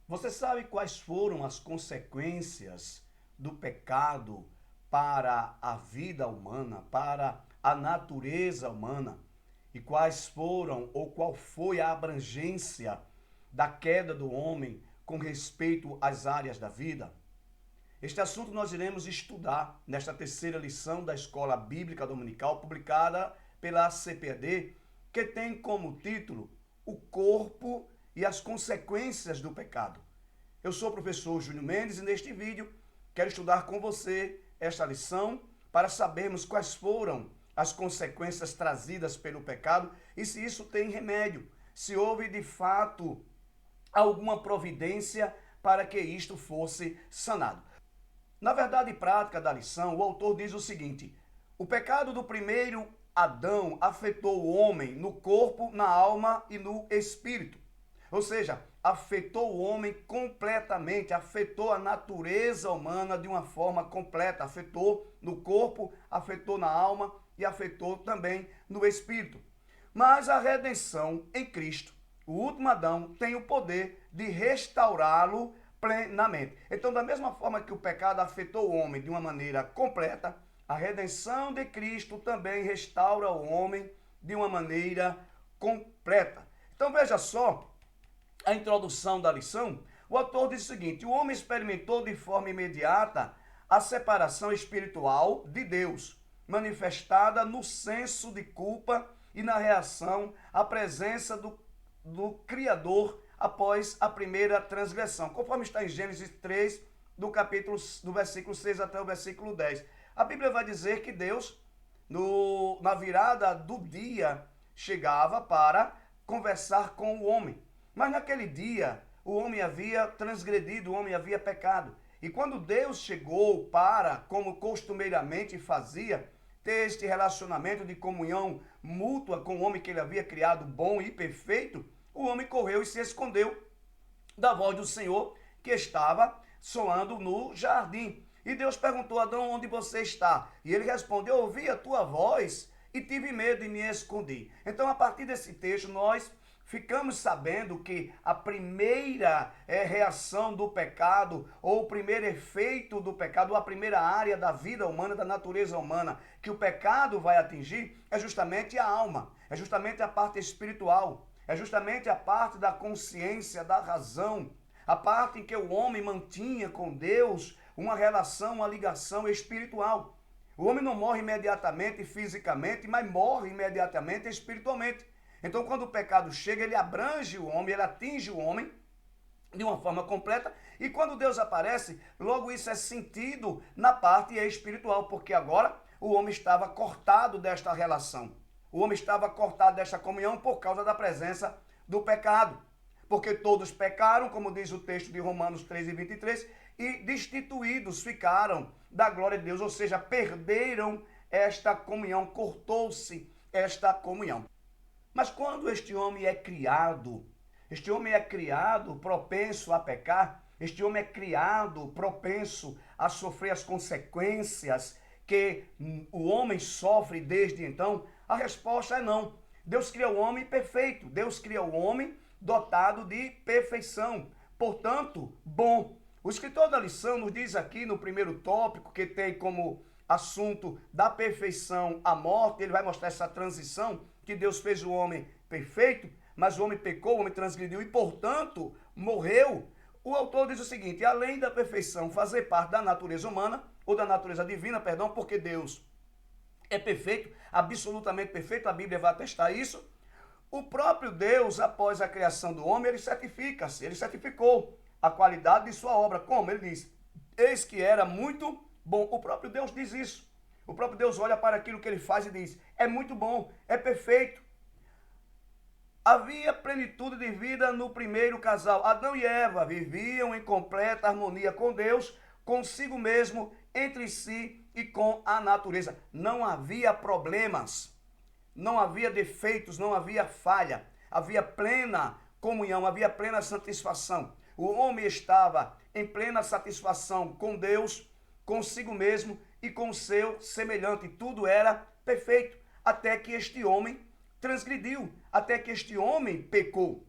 Você sabe quais foram as consequências do pecado para a vida humana, para a natureza humana? E quais foram ou qual foi a abrangência da queda do homem com respeito às áreas da vida? Este assunto nós iremos estudar nesta terceira lição da Escola Bíblica Dominical, publicada pela CPAD, que tem como título O Corpo e as Consequências do Pecado. Eu sou o professor Júnior Mendes e neste vídeo quero estudar com você esta lição para sabermos quais foram as consequências trazidas pelo pecado e se isso tem remédio, se houve de fato alguma providência para que isto fosse sanado. Na verdade prática da lição, o autor diz o seguinte: o pecado do primeiro Adão afetou o homem no corpo, na alma e no espírito. Ou seja, afetou o homem completamente, afetou a natureza humana de uma forma completa, afetou no corpo, afetou na alma e afetou também no espírito. Mas a redenção em Cristo, o último Adão, tem o poder de restaurá-lo plenamente. Então, da mesma forma que o pecado afetou o homem de uma maneira completa, a redenção de Cristo também restaura o homem de uma maneira completa. Então, veja só a introdução da lição. O autor diz o seguinte: o homem experimentou de forma imediata a separação espiritual de Deus, manifestada no senso de culpa e na reação à presença do Criador após a primeira transgressão, conforme está em Gênesis 3, do versículo 6 até o versículo 10. A Bíblia vai dizer que Deus, na virada do dia, chegava para conversar com o homem. Mas naquele dia, o homem havia transgredido, o homem havia pecado. E quando Deus chegou para, como costumeiramente fazia, ter este relacionamento de comunhão mútua com o homem que ele havia criado bom e perfeito, o homem correu e se escondeu da voz do Senhor que estava soando no jardim. E Deus perguntou: Adão, onde você está? E ele respondeu: eu ouvi a tua voz e tive medo e me escondi. Então, a partir desse texto, nós ficamos sabendo que a primeira reação do pecado, ou o primeiro efeito do pecado, ou a primeira área da vida humana, da natureza humana, que o pecado vai atingir, é justamente a alma, é justamente a parte espiritual, é justamente a parte da consciência, da razão, a parte em que o homem mantinha com Deus uma relação, uma ligação espiritual. O homem não morre imediatamente fisicamente, mas morre imediatamente espiritualmente. Então, quando o pecado chega, ele abrange o homem, ele atinge o homem de uma forma completa, e quando Deus aparece, logo isso é sentido na parte espiritual, porque agora o homem estava cortado desta relação. O homem estava cortado desta comunhão por causa da presença do pecado. Porque todos pecaram, como diz o texto de Romanos 3:23, e destituídos ficaram da glória de Deus, ou seja, perderam esta comunhão, cortou-se esta comunhão. Mas quando este homem é criado propenso a pecar, este homem é criado propenso a sofrer as consequências que o homem sofre desde então, a resposta é não. Deus cria o homem perfeito, Deus cria o homem dotado de perfeição, portanto, bom. O escritor da lição nos diz aqui no primeiro tópico, que tem como assunto da perfeição a morte, ele vai mostrar essa transição, que Deus fez o homem perfeito, mas o homem pecou, o homem transgrediu e, portanto, morreu. O autor diz o seguinte: além da perfeição fazer parte da natureza humana, ou da natureza divina, perdão, porque Deus é perfeito, absolutamente perfeito, a Bíblia vai atestar isso. O próprio Deus, após a criação do homem, ele certifica-se, ele certificou a qualidade de sua obra. Como? Ele diz: eis que era muito bom. O próprio Deus diz isso. O próprio Deus olha para aquilo que ele faz e diz: é muito bom, é perfeito. Havia plenitude de vida no primeiro casal. Adão e Eva viviam em completa harmonia com Deus, consigo mesmo, entre si e com a natureza. Não havia problemas, não havia defeitos, não havia falha. Havia plena comunhão, havia plena satisfação. O homem estava em plena satisfação com Deus, consigo mesmo e com o seu semelhante. Tudo era perfeito, até que este homem transgrediu, até que este homem pecou.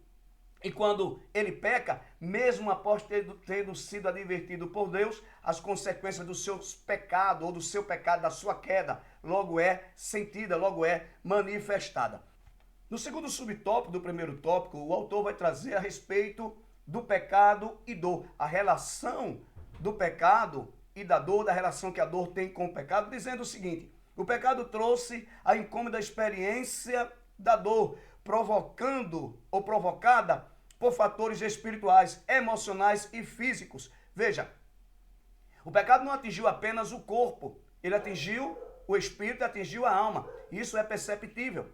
E quando ele peca, mesmo após tendo sido advertido por Deus, as consequências dos seus pecados, ou do seu pecado, da sua queda, logo é sentida, logo é manifestada. No segundo subtópico do primeiro tópico, o autor vai trazer a respeito do pecado e dor, a relação do pecado e da dor, da relação que a dor tem com o pecado, dizendo o seguinte: o pecado trouxe a incômoda experiência da dor, provocando ou provocada por fatores espirituais, emocionais e físicos. Veja, o pecado não atingiu apenas o corpo, ele atingiu o espírito e atingiu a alma. Isso é perceptível.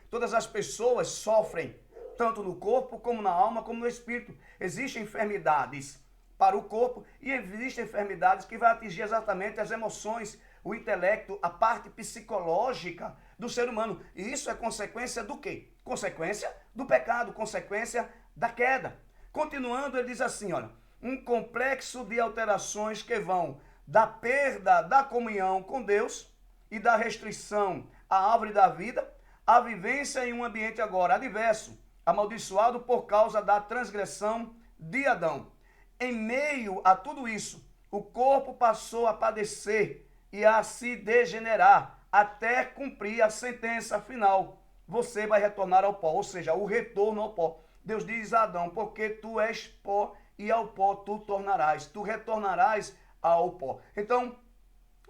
Todas as pessoas sofrem, tanto no corpo, como na alma, como no espírito. Existem enfermidades para o corpo e existem enfermidades que vão atingir exatamente as emoções, o intelecto, a parte psicológica do ser humano. E isso é consequência do quê? Consequência do pecado, consequência da queda. Continuando, ele diz assim, olha, um complexo de alterações que vão da perda da comunhão com Deus e da restrição à árvore da vida, a vivência em um ambiente agora adverso, amaldiçoado por causa da transgressão de Adão. Em meio a tudo isso, o corpo passou a padecer e a se degenerar até cumprir a sentença final. Você vai retornar ao pó, ou seja, o retorno ao pó. Deus diz a Adão, porque tu és pó e ao pó tu tornarás, tu retornarás ao pó. Então,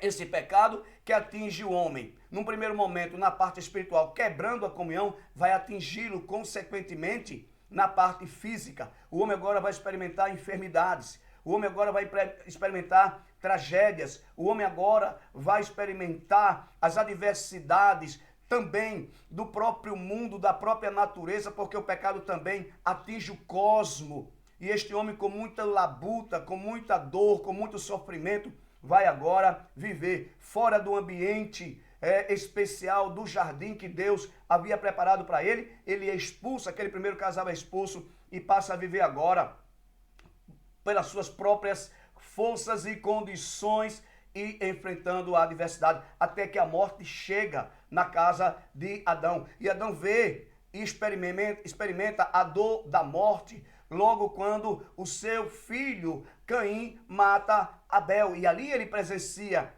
esse pecado que atinge o homem, num primeiro momento, na parte espiritual, quebrando a comunhão, vai atingi-lo, consequentemente, na parte física. O homem agora vai experimentar enfermidades, o homem agora vai experimentar tragédias, o homem agora vai experimentar as adversidades também do próprio mundo, da própria natureza, porque o pecado também atinge o cosmo. E este homem, com muita labuta, com muita dor, com muito sofrimento, vai agora viver fora do ambiente especial do jardim que Deus havia preparado para ele. Ele é expulso, aquele primeiro casal é expulso e passa a viver agora pelas suas próprias forças e condições e enfrentando a adversidade, até que a morte chega na casa de Adão. E Adão vê e experimenta a dor da morte, logo quando o seu filho Caim mata Abel. E ali ele presencia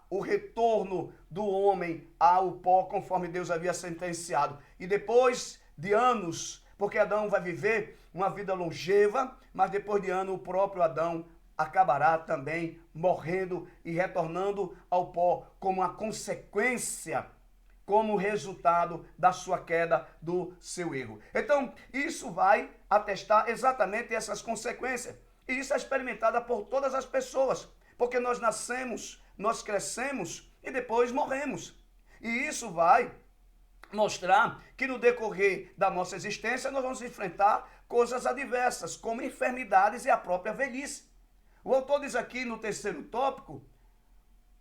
o retorno do homem ao pó, conforme Deus havia sentenciado. E depois de anos, porque Adão vai viver uma vida longeva, mas depois de anos o próprio Adão acabará também morrendo e retornando ao pó como uma consequência, como resultado da sua queda, do seu erro. Então, isso vai atestar exatamente essas consequências. E isso é experimentada por todas as pessoas, porque nós nascemos, nós crescemos e depois morremos. E isso vai mostrar que no decorrer da nossa existência nós vamos enfrentar coisas adversas, como enfermidades e a própria velhice. O autor diz aqui no terceiro tópico,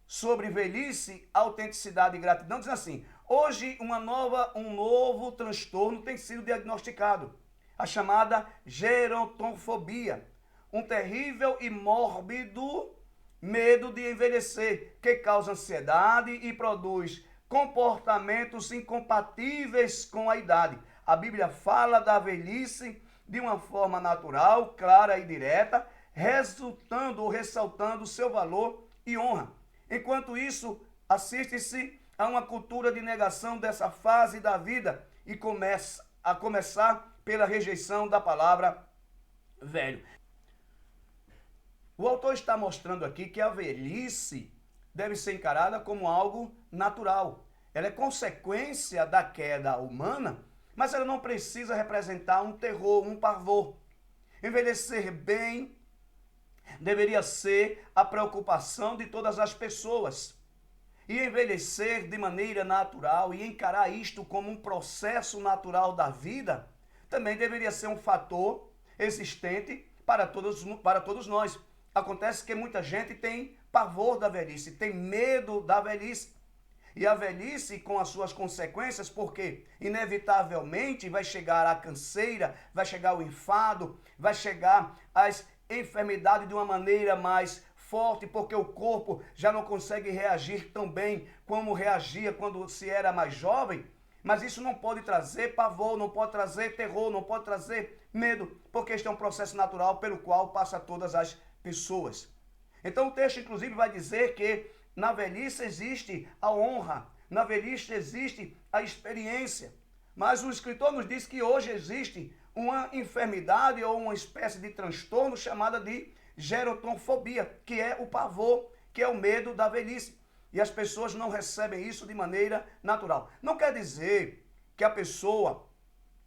sobre velhice, autenticidade e gratidão, diz assim: hoje um novo transtorno tem sido diagnosticado, a chamada gerontofobia, um terrível e mórbido medo de envelhecer, que causa ansiedade e produz comportamentos incompatíveis com a idade. A Bíblia fala da velhice de uma forma natural, clara e direta, resultando ou ressaltando seu valor e honra. Enquanto isso, assiste-se a uma cultura de negação dessa fase da vida e começar pela rejeição da palavra velho. O autor está mostrando aqui que a velhice deve ser encarada como algo natural. Ela é consequência da queda humana, mas ela não precisa representar um terror, um pavor. Envelhecer bem deveria ser a preocupação de todas as pessoas. E envelhecer de maneira natural e encarar isto como um processo natural da vida também deveria ser um fator existente para todos nós. Acontece que muita gente tem pavor da velhice, tem medo da velhice. E a velhice com as suas consequências, porque inevitavelmente vai chegar a canseira, vai chegar o enfado, vai chegar as enfermidades de uma maneira mais forte, porque o corpo já não consegue reagir tão bem como reagia quando se era mais jovem. Mas isso não pode trazer pavor, não pode trazer terror, não pode trazer medo, porque este é um processo natural pelo qual passa todas as pessoas. Então o texto, inclusive, vai dizer que na velhice existe a honra, na velhice existe a experiência. Mas o escritor nos diz que hoje existe uma enfermidade ou uma espécie de transtorno chamada de gerontofobia, que é o pavor, que é o medo da velhice. E as pessoas não recebem isso de maneira natural. Não quer dizer que a pessoa,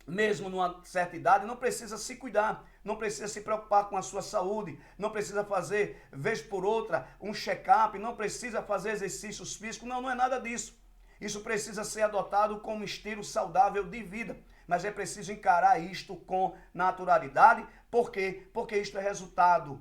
mesmo numa certa idade, não precisa se cuidar, não precisa se preocupar com a sua saúde, não precisa fazer, vez por outra, um check-up, não precisa fazer exercícios físicos. Não, não é nada disso. Isso precisa ser adotado como estilo saudável de vida. Mas é preciso encarar isto com naturalidade. Por quê? Porque isto é resultado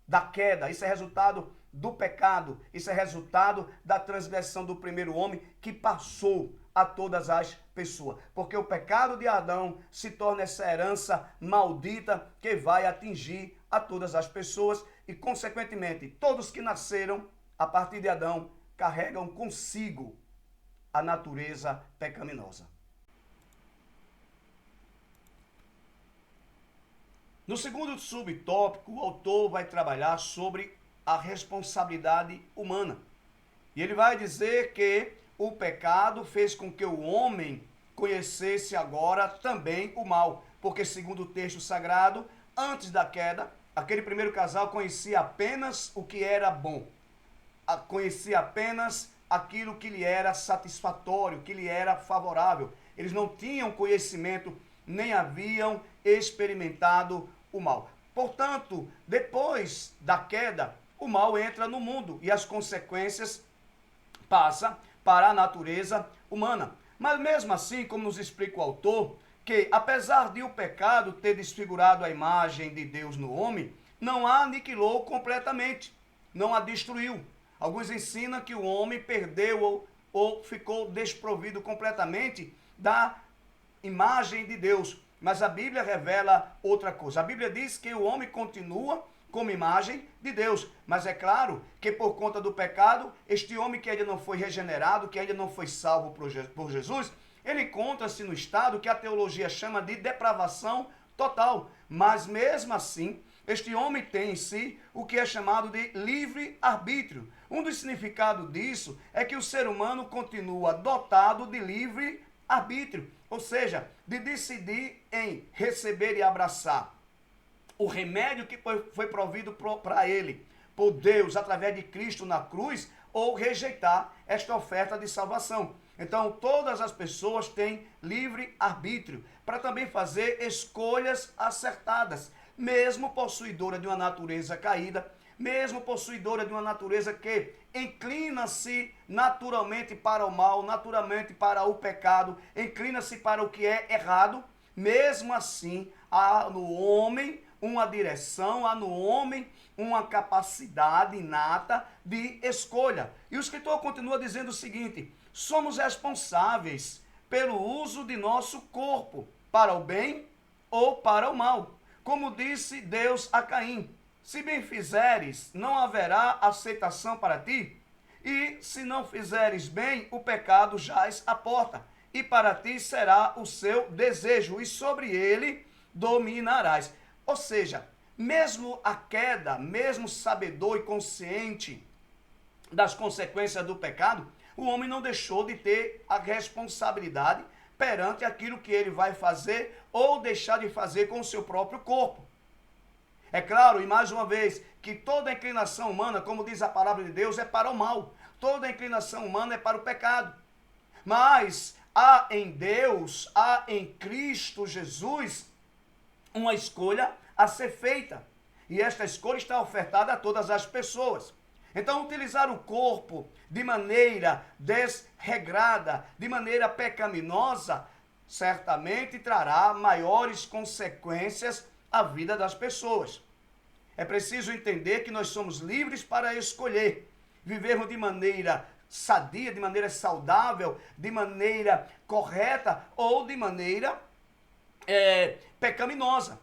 da queda, isso é resultado do pecado, isso é resultado da transgressão do primeiro homem que passou a todas as pessoas. Porque o pecado de Adão se torna essa herança maldita que vai atingir a todas as pessoas e, consequentemente, todos que nasceram a partir de Adão carregam consigo a natureza pecaminosa. No segundo subtópico, o autor vai trabalhar sobre a responsabilidade humana. E ele vai dizer que o pecado fez com que o homem conhecesse agora também o mal. Porque, segundo o texto sagrado, antes da queda, aquele primeiro casal conhecia apenas o que era bom. Conhecia apenas aquilo que lhe era satisfatório, que lhe era favorável. Eles não tinham conhecimento, nem haviam experimentado o mal. Portanto, depois da queda, o mal entra no mundo e as consequências passam para a natureza humana. Mas mesmo assim, como nos explica o autor, que apesar de o pecado ter desfigurado a imagem de Deus no homem, não a aniquilou completamente, não a destruiu. Alguns ensinam que o homem perdeu ou ficou desprovido completamente da imagem de Deus. Mas a Bíblia revela outra coisa. A Bíblia diz que o homem continua como imagem de Deus. Mas é claro que por conta do pecado, este homem que ainda não foi regenerado, que ainda não foi salvo por Jesus, ele encontra-se no estado que a teologia chama de depravação total. Mas mesmo assim, este homem tem em si o que é chamado de livre-arbítrio. Um dos significados disso é que o ser humano continua dotado de livre-arbítrio, ou seja, de decidir em receber e abraçar o remédio que foi provido para ele por Deus através de Cristo na cruz, ou rejeitar esta oferta de salvação. Então, todas as pessoas têm livre-arbítrio para também fazer escolhas acertadas, mesmo possuidora de uma natureza caída, mesmo possuidora de uma natureza que inclina-se naturalmente para o mal, naturalmente para o pecado, inclina-se para o que é errado. Mesmo assim, há no homem uma direção, há no homem uma capacidade inata de escolha. E o escritor continua dizendo o seguinte: somos responsáveis pelo uso de nosso corpo, para o bem ou para o mal. Como disse Deus a Caim: se bem fizeres, não haverá aceitação para ti, e se não fizeres bem, o pecado jaz à porta, e para ti será o seu desejo, e sobre ele dominarás. Ou seja, mesmo a queda, mesmo sabedor e consciente das consequências do pecado, o homem não deixou de ter a responsabilidade perante aquilo que ele vai fazer ou deixar de fazer com o seu próprio corpo. É claro, e mais uma vez, que toda inclinação humana, como diz a palavra de Deus, é para o mal. Toda inclinação humana é para o pecado. Mas há em Deus, há em Cristo Jesus, uma escolha a ser feita. E esta escolha está ofertada a todas as pessoas. Então, utilizar o corpo de maneira desregrada, de maneira pecaminosa, certamente trará maiores consequências à vida das pessoas. É preciso entender que nós somos livres para escolher vivermos de maneira sadia, de maneira saudável, de maneira correta ou de maneira pecaminosa.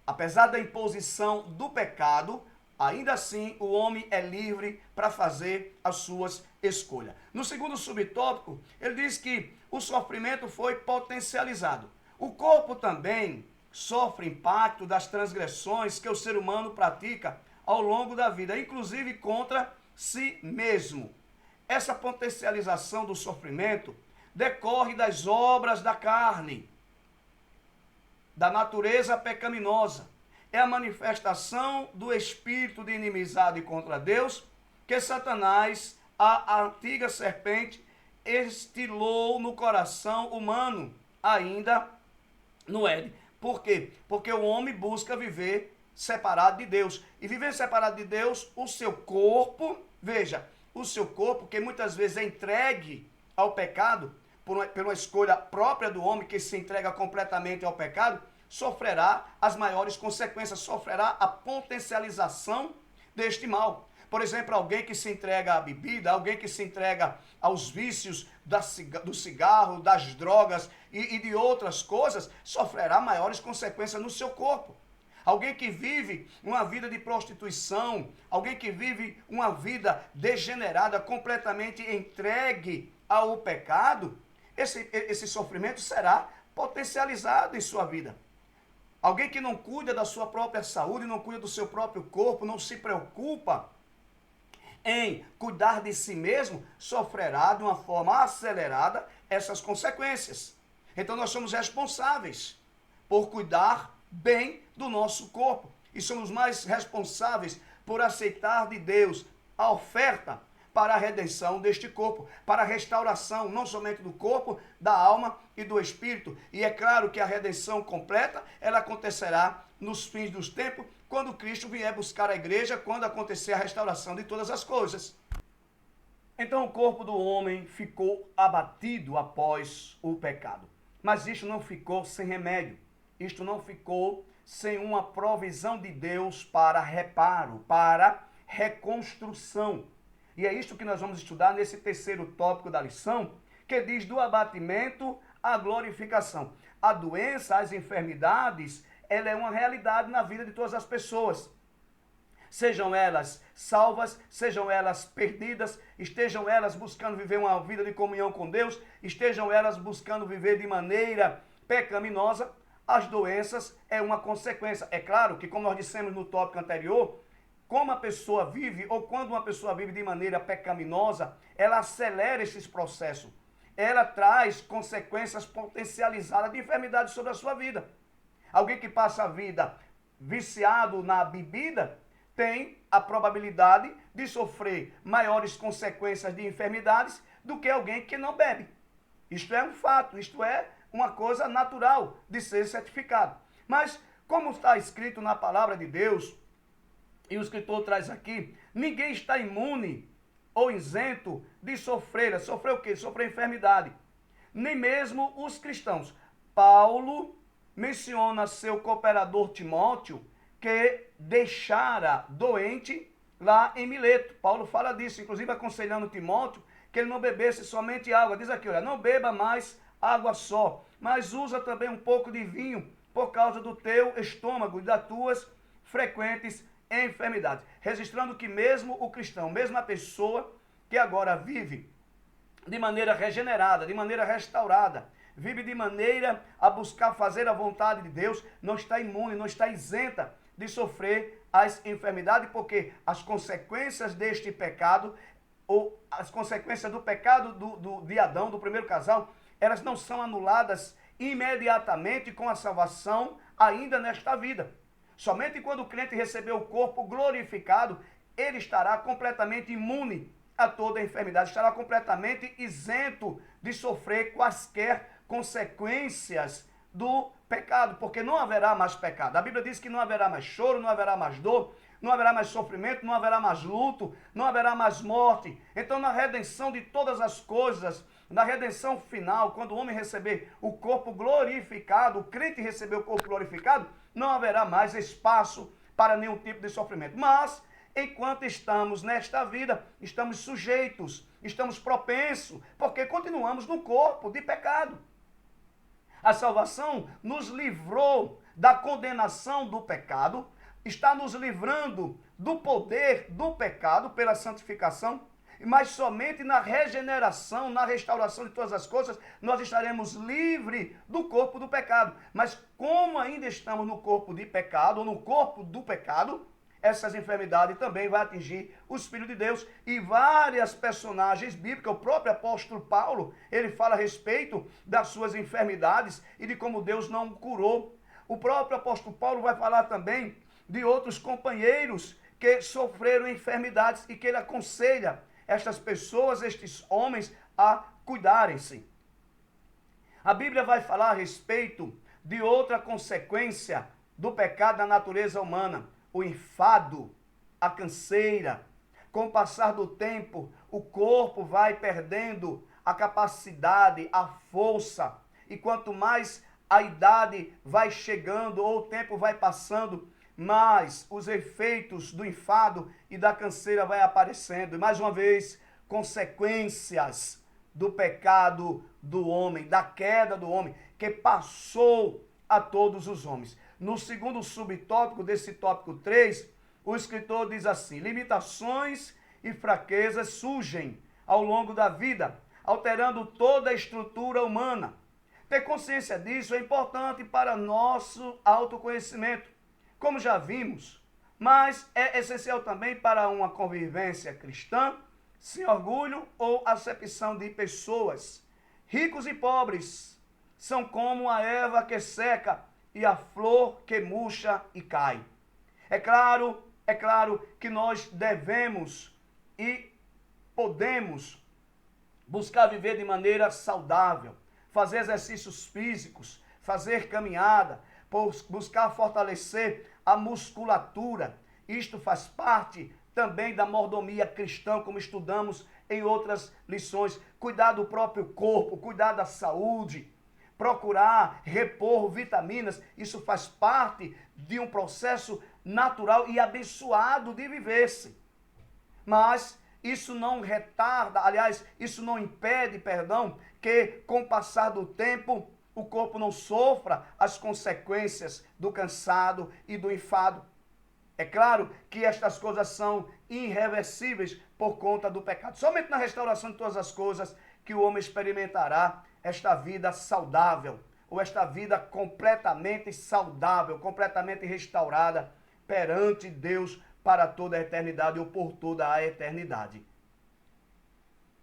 Apesar da imposição do pecado, ainda assim o homem é livre para fazer as suas escolhas. No segundo subtópico, ele diz que o sofrimento foi potencializado. O corpo também sofre impacto das transgressões que o ser humano pratica ao longo da vida, inclusive contra si mesmo. Essa potencialização do sofrimento decorre das obras da carne, da natureza pecaminosa. É a manifestação do espírito de inimizade contra Deus que Satanás, a antiga serpente, estilou no coração humano, ainda no Éden. Por quê? Porque o homem busca viver separado de Deus. E viver separado de Deus, o seu corpo, veja, o seu corpo, que muitas vezes é entregue ao pecado, por uma escolha própria do homem, que se entrega completamente ao pecado, sofrerá as maiores consequências, sofrerá a potencialização deste mal. Por exemplo, alguém que se entrega à bebida, alguém que se entrega aos vícios do cigarro, das drogas e de outras coisas, sofrerá maiores consequências no seu corpo. Alguém que vive uma vida de prostituição, alguém que vive uma vida degenerada, completamente entregue ao pecado, esse sofrimento será potencializado em sua vida. Alguém que não cuida da sua própria saúde, não cuida do seu próprio corpo, não se preocupa em cuidar de si mesmo, sofrerá de uma forma acelerada essas consequências. Então nós somos responsáveis por cuidar bem do nosso corpo. E somos mais responsáveis por aceitar de Deus a oferta para a redenção deste corpo, para a restauração não somente do corpo, da alma e do espírito. E é claro que a redenção completa, ela acontecerá nos fins dos tempos, quando Cristo vier buscar a igreja, quando acontecer a restauração de todas as coisas. Então o corpo do homem ficou abatido após o pecado. Mas isto não ficou sem remédio. Isto não ficou sem uma provisão de Deus para reparo, para reconstrução. E é isto que nós vamos estudar nesse terceiro tópico da lição, que diz do abatimento à glorificação. A doença, as enfermidades, ela é uma realidade na vida de todas as pessoas. Sejam elas salvas, sejam elas perdidas, estejam elas buscando viver uma vida de comunhão com Deus, estejam elas buscando viver de maneira pecaminosa, as doenças é uma consequência. É claro que, como nós dissemos no tópico anterior, como a pessoa vive, ou quando uma pessoa vive de maneira pecaminosa, ela acelera esses processos. Ela traz consequências potencializadas de enfermidades sobre a sua vida. Alguém que passa a vida viciado na bebida, tem a probabilidade de sofrer maiores consequências de enfermidades do que alguém que não bebe. Isto é um fato, isto é uma coisa natural de ser certificado. Mas, como está escrito na palavra de Deus, e o escritor traz aqui, ninguém está imune ou isento de sofrer. Sofrer o quê? Sofrer enfermidade. Nem mesmo os cristãos. Paulo menciona seu cooperador Timóteo, que deixara doente lá em Mileto. Paulo fala disso, inclusive aconselhando Timóteo que ele não bebesse somente água. Diz aqui, olha, não beba mais água só, mas usa também um pouco de vinho por causa do teu estômago e das tuas frequentes enfermidades. Registrando que mesmo o cristão, mesmo a pessoa que agora vive de maneira regenerada, de maneira restaurada, vive de maneira a buscar fazer a vontade de Deus, não está imune, não está isenta de sofrer as enfermidades, porque as consequências deste pecado, ou as consequências do pecado de Adão, do primeiro casal, elas não são anuladas imediatamente com a salvação ainda nesta vida. Somente quando o crente receber o corpo glorificado, ele estará completamente imune a toda a enfermidade, estará completamente isento de sofrer quaisquer consequências do pecado, porque não haverá mais pecado. A Bíblia diz que não haverá mais choro, não haverá mais dor, não haverá mais sofrimento, não haverá mais luto, não haverá mais morte. Então, na redenção de todas as coisas, na redenção final, quando o homem receber o corpo glorificado, o crente receber o corpo glorificado, não haverá mais espaço para nenhum tipo de sofrimento. Mas, enquanto estamos nesta vida, estamos sujeitos, estamos propensos, porque continuamos no corpo de pecado. A salvação nos livrou da condenação do pecado, está nos livrando do poder do pecado pela santificação, mas somente na regeneração, na restauração de todas as coisas, nós estaremos livres do corpo do pecado. Mas como ainda estamos no corpo de pecado, ou no corpo do pecado, essas enfermidades também vão atingir os filhos de Deus. E várias personagens bíblicas, o próprio apóstolo Paulo, ele fala a respeito das suas enfermidades e de como Deus não curou. O próprio apóstolo Paulo vai falar também de outros companheiros que sofreram enfermidades e que ele aconselha estas pessoas, estes homens, a cuidarem-se. A Bíblia vai falar a respeito de outra consequência do pecado da natureza humana, o enfado, a canseira. Com o passar do tempo, o corpo vai perdendo a capacidade, a força, e quanto mais a idade vai chegando ou o tempo vai passando, mas os efeitos do enfado e da canseira vai aparecendo. E mais uma vez, consequências do pecado do homem, da queda do homem, que passou a todos os homens. No segundo subtópico desse tópico 3, o escritor diz assim: limitações e fraquezas surgem ao longo da vida, alterando toda a estrutura humana. Ter consciência disso é importante para nosso autoconhecimento, como já vimos, mas é essencial também para uma convivência cristã, sem orgulho ou acepção de pessoas. Ricos e pobres são como a erva que seca e a flor que murcha e cai. É claro que nós devemos e podemos buscar viver de maneira saudável, fazer exercícios físicos, fazer caminhada, buscar fortalecer a musculatura. Isto faz parte também da mordomia cristã, como estudamos em outras lições. Cuidar do próprio corpo, cuidar da saúde, procurar repor vitaminas, isso faz parte de um processo natural e abençoado de viver-se. Mas isso não retarda, aliás, isso não impede, que com o passar do tempo o corpo não sofra as consequências do cansado e do enfado. É claro que estas coisas são irreversíveis por conta do pecado. Somente na restauração de todas as coisas que o homem experimentará esta vida saudável, ou esta vida completamente saudável, completamente restaurada perante Deus para toda a eternidade ou por toda a eternidade.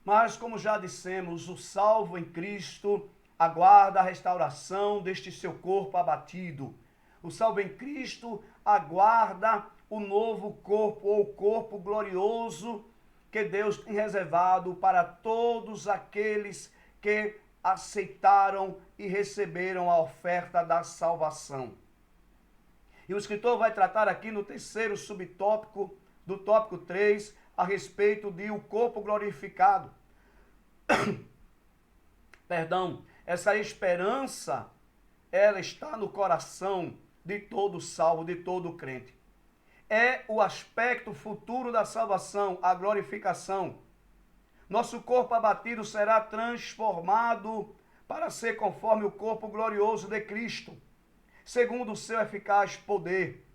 Mas, como já dissemos, o salvo em Cristo aguarda a restauração deste seu corpo abatido. O salvo em Cristo aguarda o novo corpo, ou corpo glorioso que Deus tem reservado para todos aqueles que aceitaram e receberam a oferta da salvação. E o escritor vai tratar aqui no terceiro subtópico do tópico 3 a respeito de o corpo glorificado. Essa esperança, ela está no coração de todo salvo, de todo crente. É o aspecto futuro da salvação, a glorificação. Nosso corpo abatido será transformado para ser conforme o corpo glorioso de Cristo, segundo o seu eficaz poder.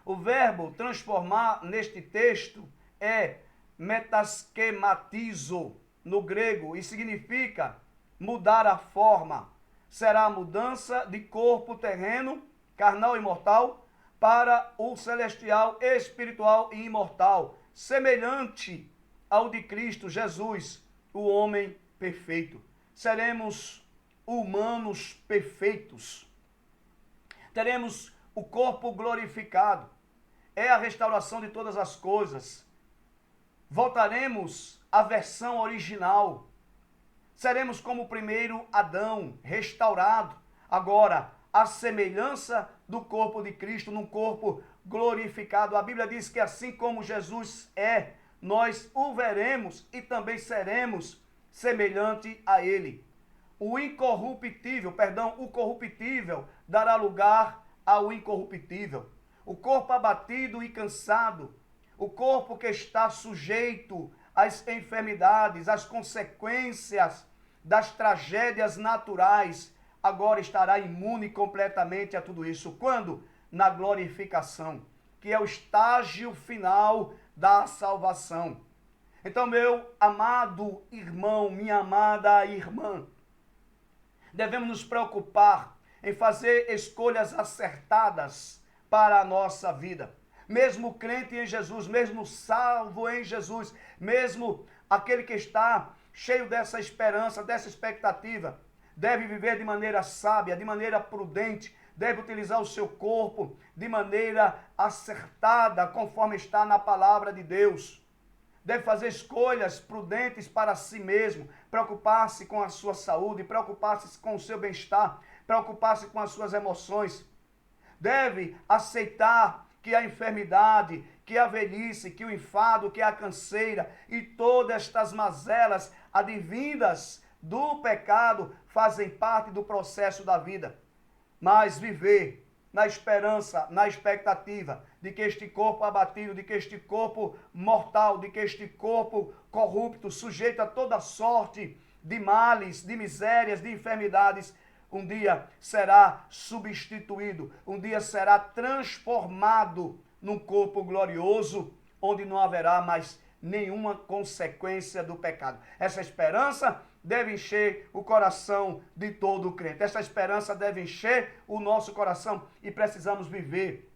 O verbo transformar neste texto é metaschematizo no grego e significa mudar a forma. Será a mudança de corpo terreno, carnal e mortal, para o celestial, espiritual e imortal, semelhante ao de Cristo Jesus, o homem perfeito. Seremos humanos perfeitos. Teremos o corpo glorificado. É a restauração de todas as coisas. Voltaremos à versão original. Seremos como o primeiro Adão, restaurado. Agora, a semelhança do corpo de Cristo, num corpo glorificado. A Bíblia diz que assim como Jesus é, nós o veremos e também seremos semelhante a ele. O corruptível dará lugar ao incorruptível. O corpo abatido e cansado, o corpo que está sujeito às enfermidades, às consequências das tragédias naturais, agora estará imune completamente a tudo isso. Quando? na glorificação, que é o estágio final da salvação. Então, meu amado irmão, minha amada irmã, devemos nos preocupar em fazer escolhas acertadas para a nossa vida. Mesmo crente em Jesus, mesmo salvo em Jesus, mesmo aquele que está cheio dessa esperança, dessa expectativa, deve viver de maneira sábia, de maneira prudente, deve utilizar o seu corpo de maneira acertada, conforme está na palavra de Deus. Deve fazer escolhas prudentes para si mesmo, preocupar-se com a sua saúde, preocupar-se com o seu bem-estar, preocupar-se com as suas emoções. Deve aceitar que a enfermidade, que a velhice, que o enfado, que a canseira e todas estas mazelas advindas do pecado fazem parte do processo da vida. Mas viver na esperança, na expectativa de que este corpo abatido, de que este corpo mortal, de que este corpo corrupto, sujeito a toda sorte de males, de misérias, de enfermidades, um dia será substituído, um dia será transformado num corpo glorioso, onde não haverá mais nenhuma consequência do pecado. Essa esperança deve encher o coração de todo crente. Essa esperança deve encher o nosso coração e precisamos viver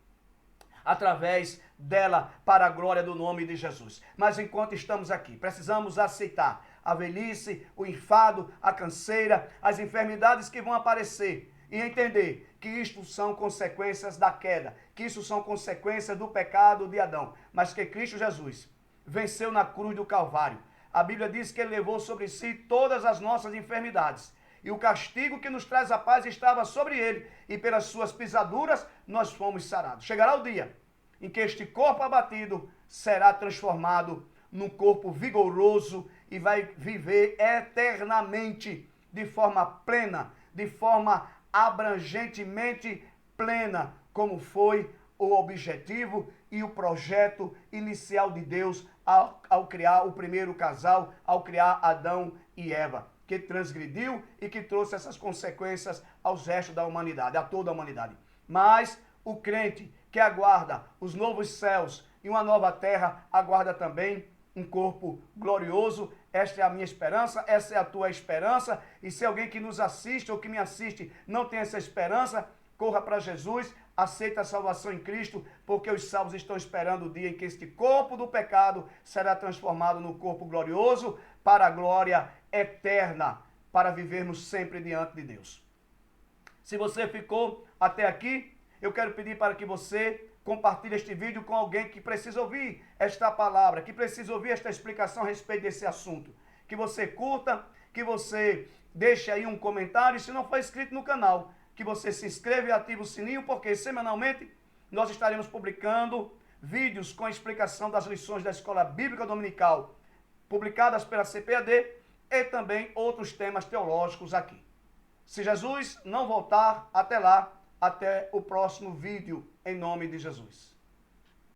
através dela para a glória do nome de Jesus. Mas enquanto estamos aqui, precisamos aceitar a velhice, o enfado, a canseira, as enfermidades que vão aparecer e entender que isto são consequências da queda, que isso são consequências do pecado de Adão, mas que Cristo Jesus venceu na cruz do Calvário. A Bíblia diz que ele levou sobre si todas as nossas enfermidades. E o castigo que nos traz a paz estava sobre ele. E pelas suas pisaduras nós fomos sarados. Chegará o dia em que este corpo abatido será transformado num corpo vigoroso e vai viver eternamente de forma plena, de forma abrangentemente plena, como foi o objetivo e o projeto inicial de Deus ao criar o primeiro casal, ao criar Adão e Eva, que transgrediu e que trouxe essas consequências aos restos da humanidade, a toda a humanidade. Mas o crente que aguarda os novos céus e uma nova terra, aguarda também um corpo glorioso. Esta é a minha esperança, essa é a tua esperança. E se alguém que nos assiste ou que me assiste não tem essa esperança, corra para Jesus, aceita a salvação em Cristo, porque os salvos estão esperando o dia em que este corpo do pecado será transformado no corpo glorioso para a glória eterna, para vivermos sempre diante de Deus. Se você ficou até aqui, eu quero pedir para que você compartilhe este vídeo com alguém que precisa ouvir esta palavra, que precisa ouvir esta explicação a respeito desse assunto. Que você curta, que você deixe aí um comentário, e se não for inscrito no canal, que você se inscreva e ative o sininho, porque semanalmente nós estaremos publicando vídeos com a explicação das lições da Escola Bíblica Dominical, publicadas pela CPAD, e também outros temas teológicos aqui. Se Jesus não voltar, até lá, até o próximo vídeo, em nome de Jesus.